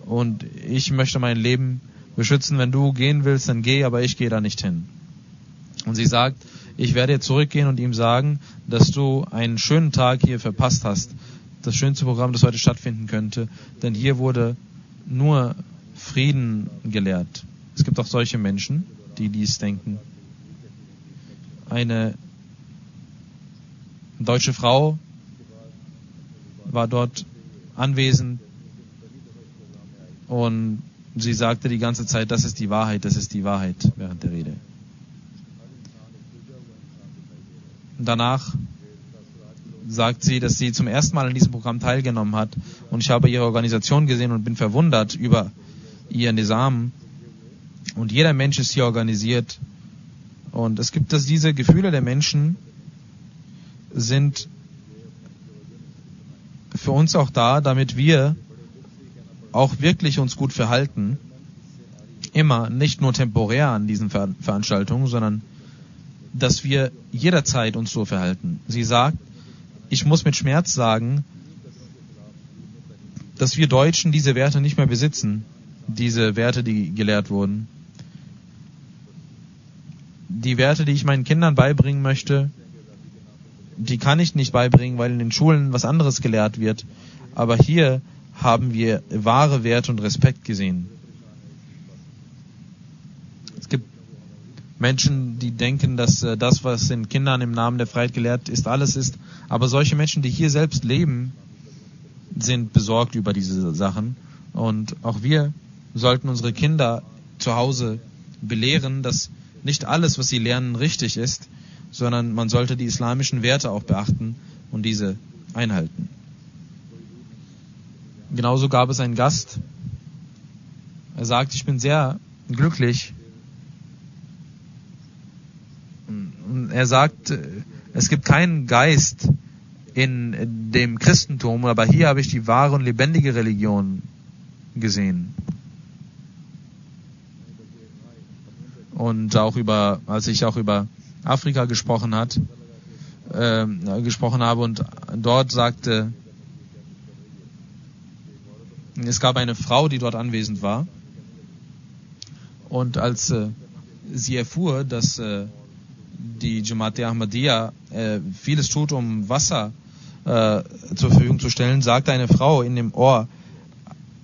und ich möchte mein Leben beschützen. Wenn du gehen willst, dann geh, aber ich gehe da nicht hin. Und sie sagt, ich werde jetzt zurückgehen und ihm sagen, dass du einen schönen Tag hier verpasst hast. Das schönste Programm, das heute stattfinden könnte, denn hier wurde nur Frieden gelehrt. Es gibt auch solche Menschen, die dies denken. Eine deutsche Frau war dort anwesend und sie sagte die ganze Zeit, das ist die Wahrheit während der Rede. Danach sagt sie, dass sie zum ersten Mal an diesem Programm teilgenommen hat und ich habe ihre Organisation gesehen und bin verwundert über ihr Nizam und jeder Mensch ist hier organisiert und es gibt diese Gefühle der Menschen sind für uns auch da, damit wir auch wirklich uns gut verhalten, immer, nicht nur temporär an diesen Veranstaltungen, sondern dass wir jederzeit uns so verhalten. Sie sagt, ich muss mit Schmerz sagen, dass wir Deutschen diese Werte nicht mehr besitzen, diese Werte, die gelehrt wurden. Die Werte, die ich meinen Kindern beibringen möchte, die kann ich nicht beibringen, weil in den Schulen was anderes gelehrt wird. Aber hier haben wir wahre Werte und Respekt gesehen. Es gibt Menschen, die denken, dass das, was den Kindern im Namen der Freiheit gelehrt ist, alles ist. Aber solche Menschen, die hier selbst leben, sind besorgt über diese Sachen. Und auch wir sollten unsere Kinder zu Hause belehren, dass nicht alles, was sie lernen, richtig ist, sondern man sollte die islamischen Werte auch beachten und diese einhalten. Genauso gab es einen Gast. Er sagt, ich bin sehr glücklich. Und er sagt, es gibt keinen Geist in dem Christentum, aber hier habe ich die wahre und lebendige Religion gesehen. Und auch als ich auch über Afrika gesprochen habe und dort sagte, es gab eine Frau, die dort anwesend war und als sie erfuhr, dass die Jamaat Ahmadiyya vieles tut, um Wasser zur Verfügung zu stellen, sagte eine Frau in dem Ohr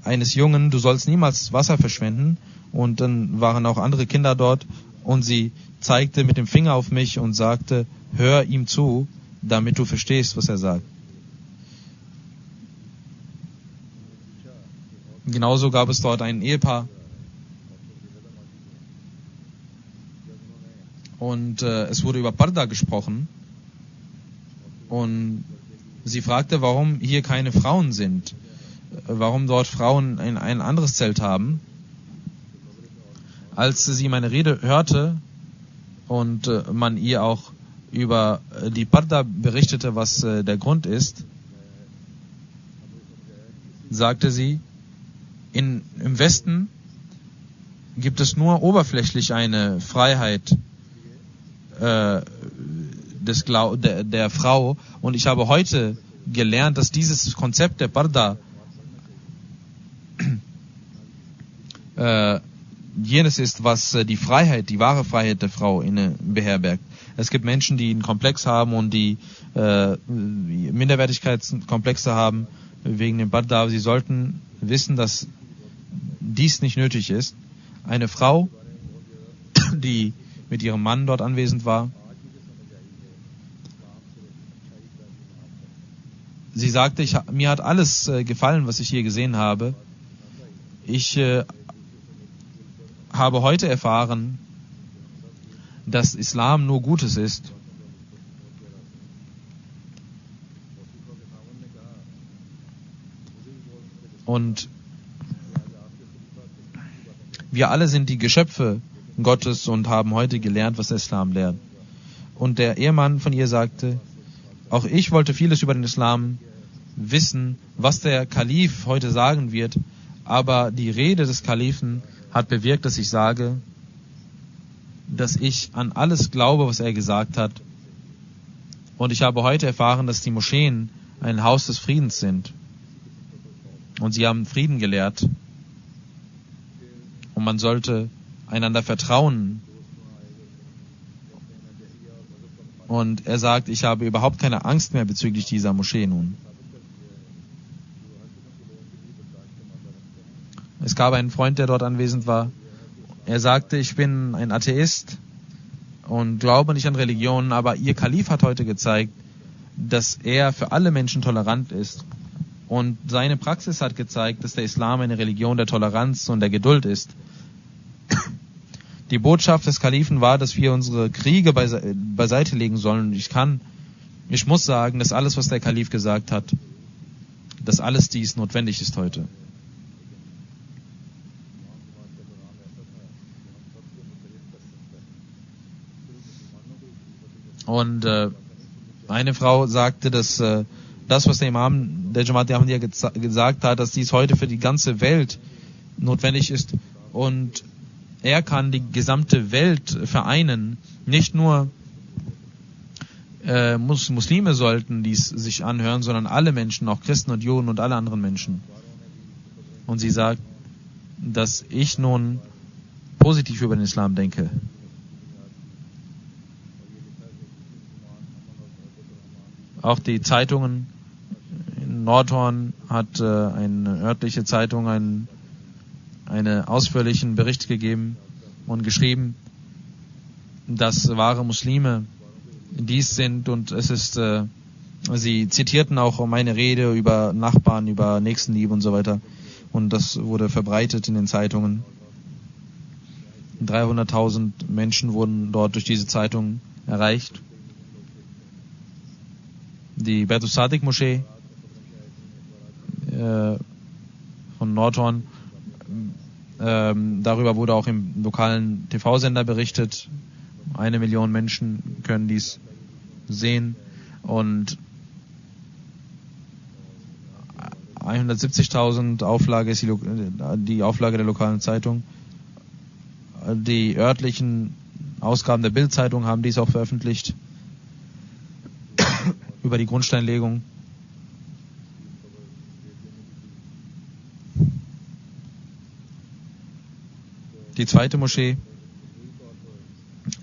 eines Jungen, du sollst niemals Wasser verschwenden Und dann waren auch andere Kinder dort und sie zeigte mit dem Finger auf mich und sagte, hör ihm zu, damit du verstehst, was er sagt. Genauso gab es dort ein Ehepaar und es wurde über Parda gesprochen und sie fragte, warum hier keine Frauen sind, warum dort Frauen ein anderes Zelt haben. Als sie meine Rede hörte und man ihr auch über die Parda berichtete, was der Grund ist, sagte sie, im Westen gibt es nur oberflächlich eine Freiheit der Frau, und ich habe heute gelernt, dass dieses Konzept der Parda jenes ist, was die Freiheit, die wahre Freiheit der Frau beherbergt. Es gibt Menschen, die einen Komplex haben und die Minderwertigkeitskomplexe haben wegen dem Parda. Sie sollten wissen, dass dies nicht nötig ist. Eine Frau, die mit ihrem Mann dort anwesend war, sie sagte, mir hat alles gefallen, was ich hier gesehen habe. Ich habe heute erfahren, dass Islam nur Gutes ist. Und wir alle sind die Geschöpfe Gottes und haben heute gelernt, was der Islam lehrt. Und der Ehemann von ihr sagte, auch ich wollte vieles über den Islam wissen, was der Kalif heute sagen wird, aber die Rede des Kalifen hat bewirkt, dass ich sage, dass ich an alles glaube, was er gesagt hat. Und ich habe heute erfahren, dass die Moscheen ein Haus des Friedens sind. Und sie haben Frieden gelehrt. Und man sollte einander vertrauen. Und er sagt, ich habe überhaupt keine Angst mehr bezüglich dieser Moschee nun. Es gab einen Freund, der dort anwesend war. Er sagte, ich bin ein Atheist und glaube nicht an Religionen, aber ihr Kalif hat heute gezeigt, dass er für alle Menschen tolerant ist. Und seine Praxis hat gezeigt, dass der Islam eine Religion der Toleranz und der Geduld ist. Die Botschaft des Kalifen war, dass wir unsere Kriege beiseite legen sollen. Ich muss sagen, dass alles, was der Kalif gesagt hat, dass alles dies notwendig ist heute. Und eine Frau sagte, dass das, was der Imam der Jamaat Ahmadiyya gesagt hat, dass dies heute für die ganze Welt notwendig ist. Und er kann die gesamte Welt vereinen. Nicht nur Muslime sollten dies sich anhören, sondern alle Menschen, auch Christen und Juden und alle anderen Menschen. Und sie sagt, dass ich nun positiv über den Islam denke. Auch die Zeitungen in Nordhorn hat eine örtliche Zeitung einen ausführlichen Bericht gegeben und geschrieben, dass wahre Muslime dies sind, und es ist, sie zitierten auch meine Rede über Nachbarn, über Nächstenliebe und so weiter, und das wurde verbreitet in den Zeitungen. 300.000 Menschen wurden dort durch diese Zeitung erreicht. Die Baitul Sadiq Moschee von Nordhorn, darüber wurde auch im lokalen TV-Sender berichtet. 1 Million Menschen können dies sehen und 170.000 Auflage ist die Auflage der lokalen Zeitung. Die örtlichen Ausgaben der Bild-Zeitung haben dies auch veröffentlicht über die Grundsteinlegung. Die zweite Moschee,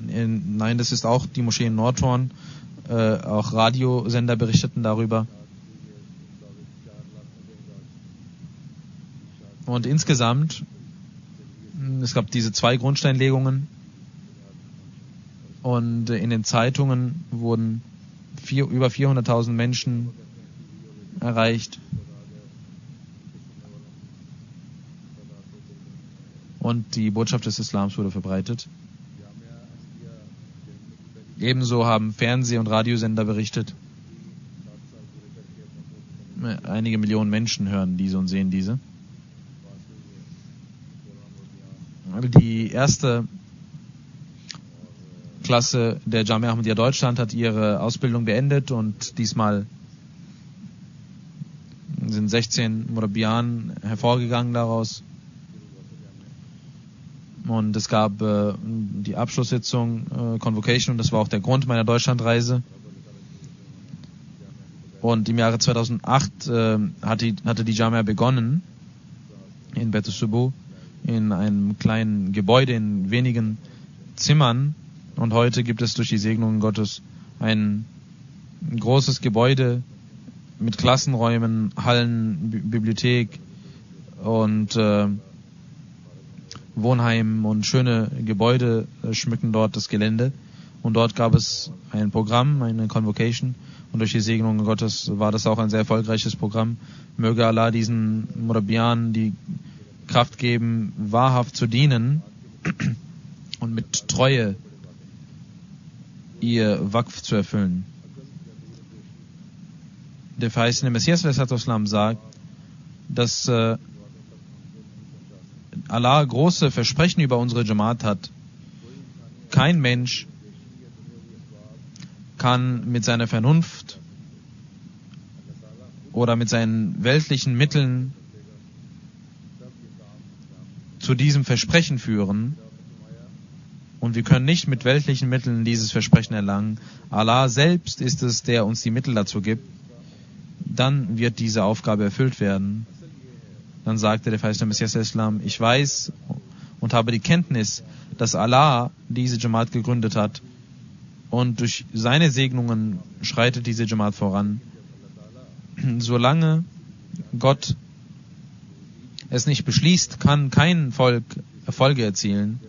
nein, das ist auch die Moschee in Nordhorn, auch Radiosender berichteten darüber. Und insgesamt Es gab diese 2 Grundsteinlegungen und in den Zeitungen wurden über 400.000 Menschen erreicht. Und die Botschaft des Islams wurde verbreitet. Ebenso haben Fernseh- und Radiosender berichtet. Einige Millionen Menschen hören diese und sehen diese. Die erste Klasse der Jamia Ahmadiyya Deutschland hat ihre Ausbildung beendet und diesmal sind 16 Murabbiyan hervorgegangen daraus. Und es gab die Abschlusssitzung, Convocation, und das war auch der Grund meiner Deutschlandreise. Und im Jahre 2008 hatte die Jamia begonnen in Bet-Subu in einem kleinen Gebäude in wenigen Zimmern. Und heute gibt es durch die Segnungen Gottes ein großes Gebäude mit Klassenräumen, Hallen, Bibliothek und Wohnheimen und schöne Gebäude schmücken dort das Gelände. Und dort gab es ein Programm, eine Convocation. Und durch die Segnungen Gottes war das auch ein sehr erfolgreiches Programm. Möge Allah diesen Murabbiyan die Kraft geben, wahrhaft zu dienen und mit Treue ihr Waqf zu erfüllen. Der verheißene Messias sagt, dass Allah große Versprechen über unsere Jamaat hat. Kein Mensch kann mit seiner Vernunft oder mit seinen weltlichen Mitteln zu diesem Versprechen führen. Und wir können nicht mit weltlichen Mitteln dieses Versprechen erlangen. Allah selbst ist es, der uns die Mittel dazu gibt. Dann wird diese Aufgabe erfüllt werden. Dann sagte der verheißene Messias Islam, ich weiß und habe die Kenntnis, dass Allah diese Jamaat gegründet hat. Und durch seine Segnungen schreitet diese Jamaat voran. Solange Gott es nicht beschließt, kann kein Volk Erfolge erzielen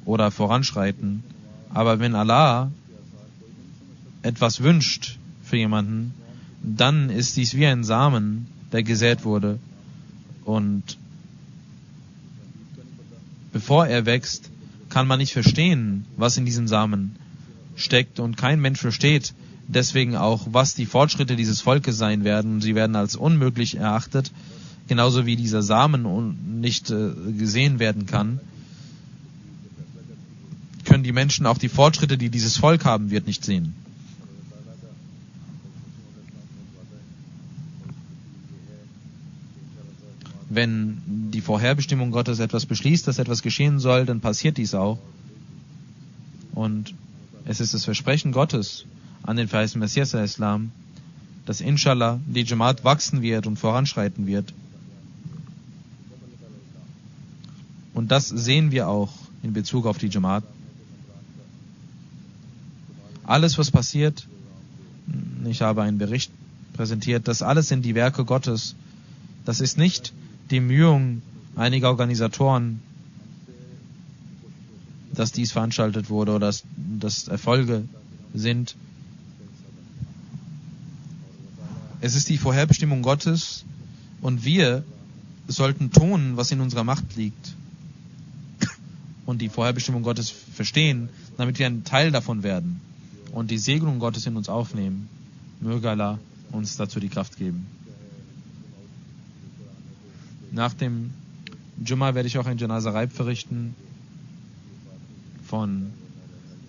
oder voranschreiten. Aber wenn Allah etwas wünscht für jemanden, dann ist dies wie ein Samen, der gesät wurde. Und bevor er wächst, kann man nicht verstehen, was in diesem Samen steckt. Und kein Mensch versteht deswegen auch, was die Fortschritte dieses Volkes sein werden. Sie werden als unmöglich erachtet, genauso wie dieser Samen nicht gesehen werden kann. Können die Menschen auch die Fortschritte, die dieses Volk haben wird, nicht sehen. Wenn die Vorherbestimmung Gottes etwas beschließt, dass etwas geschehen soll, dann passiert dies auch. Und es ist das Versprechen Gottes an den verheißenen Messias Islam, dass inshallah die Jamaat wachsen wird und voranschreiten wird. Und das sehen wir auch in Bezug auf die Jamaat. Alles, was passiert, ich habe einen Bericht präsentiert, das alles sind die Werke Gottes. Das ist nicht die Bemühung einiger Organisatoren, dass dies veranstaltet wurde oder dass das Erfolge sind. Es ist die Vorherbestimmung Gottes und wir sollten tun, was in unserer Macht liegt und die Vorherbestimmung Gottes verstehen, damit wir ein Teil davon werden und die Segnung Gottes in uns aufnehmen. Möge Allah uns dazu die Kraft geben. Nach dem Jumma werde ich auch ein Janaza Raib verrichten von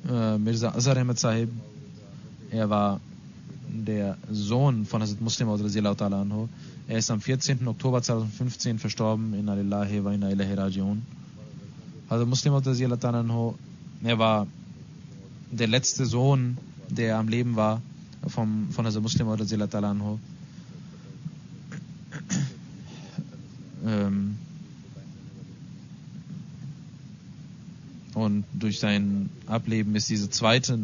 Mirza Azhar Ahmad Sahib. Er war der Sohn von Hazrat Muslim Maud radhiyallahu ta'ala anhu. Er ist am 14. Oktober 2015 verstorben. Inna lillahi wa inna ilaihi raji'un. Hazrat Muslim Maud radhiyallahu ta'ala anhu, er war der letzte Sohn, der am Leben war von Hazrat Muslim Maud radhiyallahu ta'ala anhu. Und durch sein Ableben ist diese zweite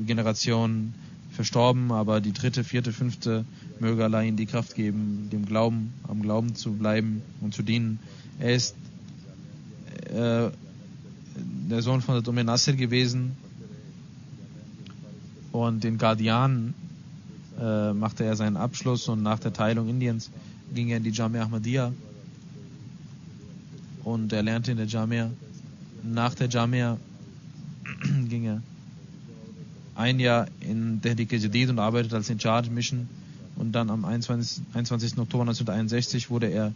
Generation verstorben, aber die 3., 4., 5. möge Allah ihm die Kraft geben, am Glauben zu bleiben und zu dienen. Er ist der Sohn von Umm Nasir gewesen und in Qadian machte er seinen Abschluss und nach der Teilung Indiens ging er in die Jamia Ahmadiyya und er lernte in der Jamia. Nach der Jamia ging er ein Jahr in Tehrik-e-Jadid und arbeitete als In-Charge Mission und dann am 21. Oktober 1961 wurde er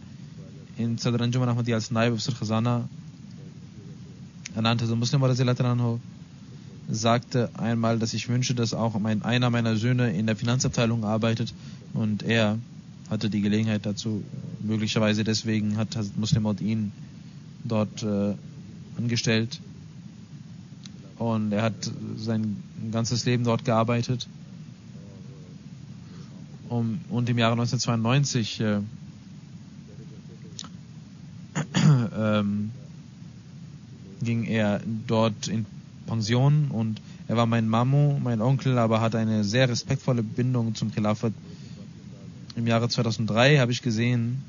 in Sadr Anjuman Ahmadiyya als Naib Afsar Khazana ernannt. Also Muslim Anhu sagte einmal, dass ich wünsche, dass auch einer meiner Söhne in der Finanzabteilung arbeitet und er hatte die Gelegenheit dazu. Möglicherweise deswegen hat Muslim ihn dort angestellt und er hat sein ganzes Leben dort gearbeitet. Und im Jahre 1992 ging er dort in Pension und er war mein Mamu, mein Onkel, aber hatte eine sehr respektvolle Bindung zum Khilafat. Im Jahre 2003 habe ich gesehen,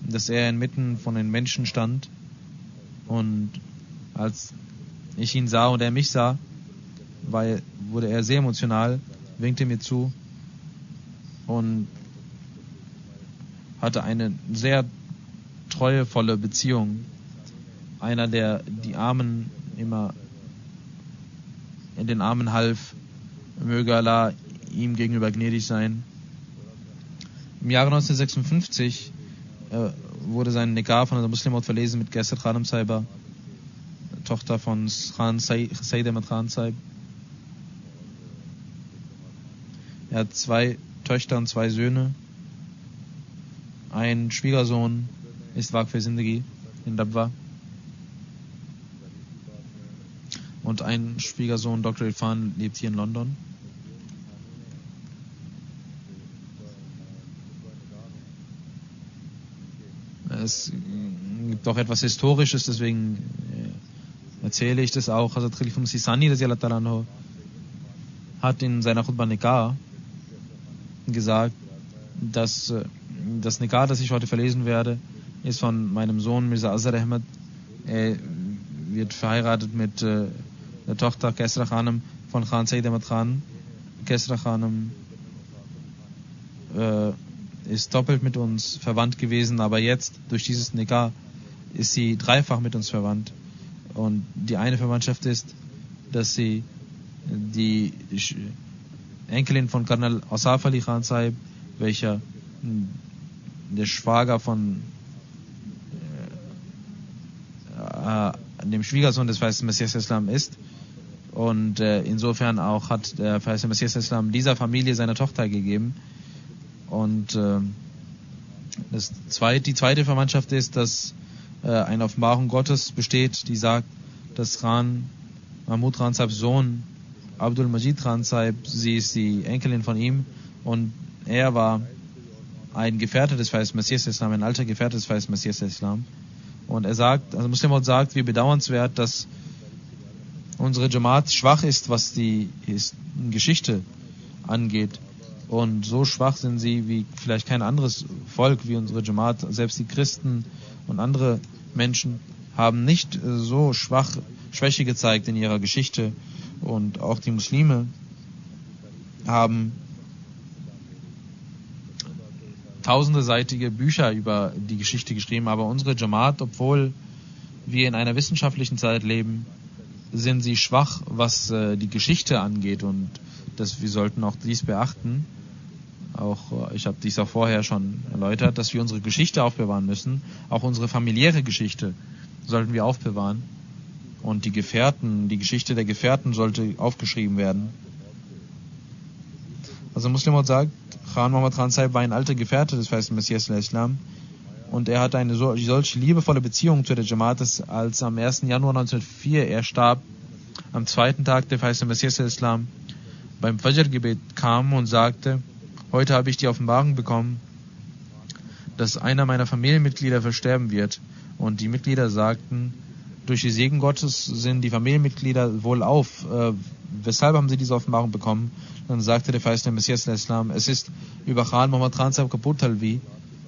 dass er inmitten von den Menschen stand und als ich ihn sah und er mich sah, wurde er sehr emotional, winkte mir zu und hatte eine sehr treuevolle Beziehung. Einer, der die Armen immer in den Armen half, möge Allah ihm gegenüber gnädig sein. Im Jahre 1956 wurde sein Nikah von der Muslimot verlesen mit Kaisar Khanum Saiba, Tochter von Sayyid Ahmad Khan Saib. Er hat 2 Töchter und 2 Söhne. Ein Schwiegersohn ist Waqf Zindagi in Dabwa. Und ein Schwiegersohn, Dr. Irfan, lebt hier in London. Es gibt auch etwas Historisches, deswegen erzähle ich das auch. Hazrat Khalifa Masih Sani hat in seiner Khutbah Nikah gesagt, dass das Nikah, das ich heute verlesen werde, ist von meinem Sohn Mirza Azhar Ahmad. Er wird verheiratet mit der Tochter Kaisra Khanum von Khan Sayyid Ahmad Khan. Kaisra Khanum ist doppelt mit uns verwandt gewesen, aber jetzt durch dieses Nikah ist sie dreifach mit uns verwandt. Und die eine Verwandtschaft ist, dass sie die Enkelin von Colonel Asaf Ali Khan Sahib, welcher der Schwager von dem Schwiegersohn des Verheißten Messias Islam ist. Und insofern auch hat der Verheißte Messias Islam dieser Familie seine Tochter gegeben. Und die zweite Verwandtschaft ist, dass eine Offenbarung Gottes besteht, die sagt, dass Khan Mahmud Khan Sahibs Sohn Abdul Majid Khan Sahib, sie ist die Enkelin von ihm und er war ein Gefährte des Verheißten Messias Islam, ein alter Gefährte des Verheißten Messias Islam. Und er sagt, also Muslim sagt, wie bedauernswert, dass unsere Jamaat schwach ist, was die Geschichte angeht. Und so schwach sind sie wie vielleicht kein anderes Volk wie unsere Jamaat. Selbst die Christen und andere Menschen haben nicht so Schwäche gezeigt in ihrer Geschichte. Und auch die Muslime haben tausendeseitige Bücher über die Geschichte geschrieben. Aber unsere Jamaat, obwohl wir in einer wissenschaftlichen Zeit leben, sind sie schwach, was die Geschichte angeht. Und wir sollten auch dies beachten. Ich habe dies auch vorher schon erläutert, dass wir unsere Geschichte aufbewahren müssen. Auch unsere familiäre Geschichte sollten wir aufbewahren. Und die Geschichte der Gefährten sollte aufgeschrieben werden. Also Muslim sagt, Khan Muhammad Khan Sahib war ein alter Gefährte des Verheißten Messias Islam. Und er hatte eine solche liebevolle Beziehung zu der Jamaat, dass als am 1. Januar 1904 er starb, am 2. Tag der Verheißte Messias Islam beim Fajr-Gebet kam und sagte, heute habe ich die Offenbarung bekommen, dass einer meiner Familienmitglieder versterben wird. Und die Mitglieder sagten, durch die Segen Gottes sind die Familienmitglieder wohlauf. Weshalb haben sie diese Offenbarung bekommen? Dann sagte der verheißene Messias al-Islam, es ist über Khan Muhammad Khan Sahib Kapoor Talvi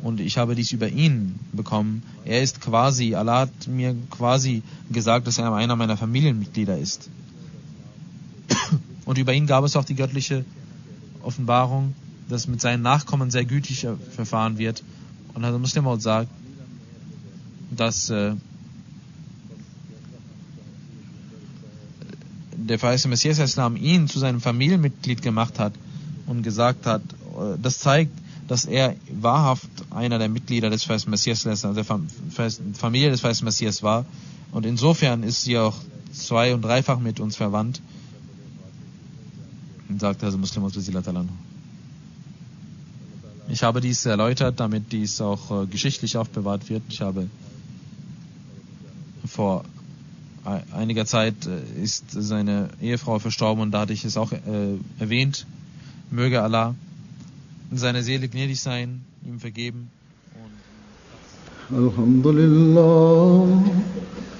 und ich habe dies über ihn bekommen. Er ist quasi, Allah hat mir quasi gesagt, dass er einer meiner Familienmitglieder ist. Und über ihn gab es auch die göttliche Offenbarung, dass mit seinen Nachkommen sehr gütig verfahren wird. Und Hazrat Muslim Maud sagt, dass der verheißene Messias Islam ihn zu seinem Familienmitglied gemacht hat und gesagt hat, das zeigt, dass er wahrhaft einer der Mitglieder des verheißenen Messias, der Familie des verheißenen Messias war. Und insofern ist sie auch zwei- und dreifach mit uns verwandt. Und sagte also Muslim aus Wasilat-Alan. Ich habe dies erläutert, damit dies auch geschichtlich aufbewahrt wird. Ich habe vor einiger Zeit ist seine Ehefrau verstorben und da hatte ich es auch erwähnt. Möge Allah seiner Seele gnädig sein, ihm vergeben. Alhamdulillah,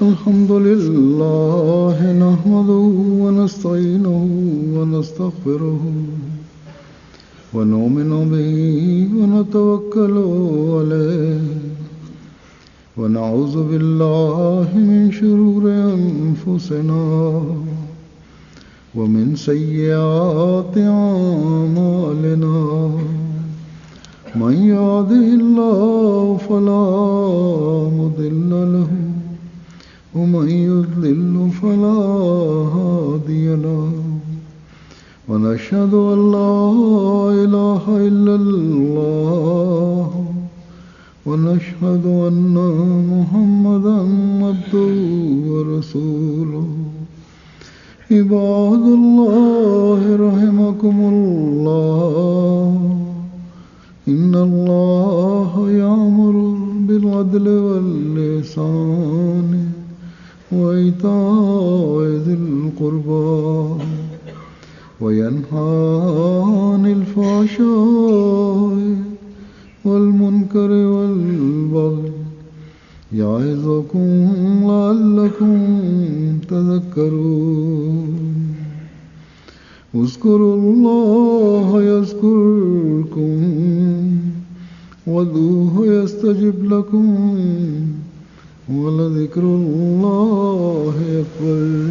Alhamdulillah, nahmaduhu wa nasta'inuhu wa nastaghfiruhu wa nu'minu bihi wa natawakkalu alayhi wa na'udhu billahi min shururi anfusina wa min sayyiati a'malina. من يهده الله فلا مضل له ومن يضلل فلا هادي له ونشهد أن لا إله إلا الله ونشهد أن محمدا عبده ورسوله عباد الله رحمكم الله إن الله يأمر بالعدل والإحسان وإيتاء ذي القربى وينهى عن الفحشاء والمنكر والبغي يعظكم لعلكم تذكرون اذكروا الله يذكركم وادعوه يستجب لكم ولذكر الله أكبر.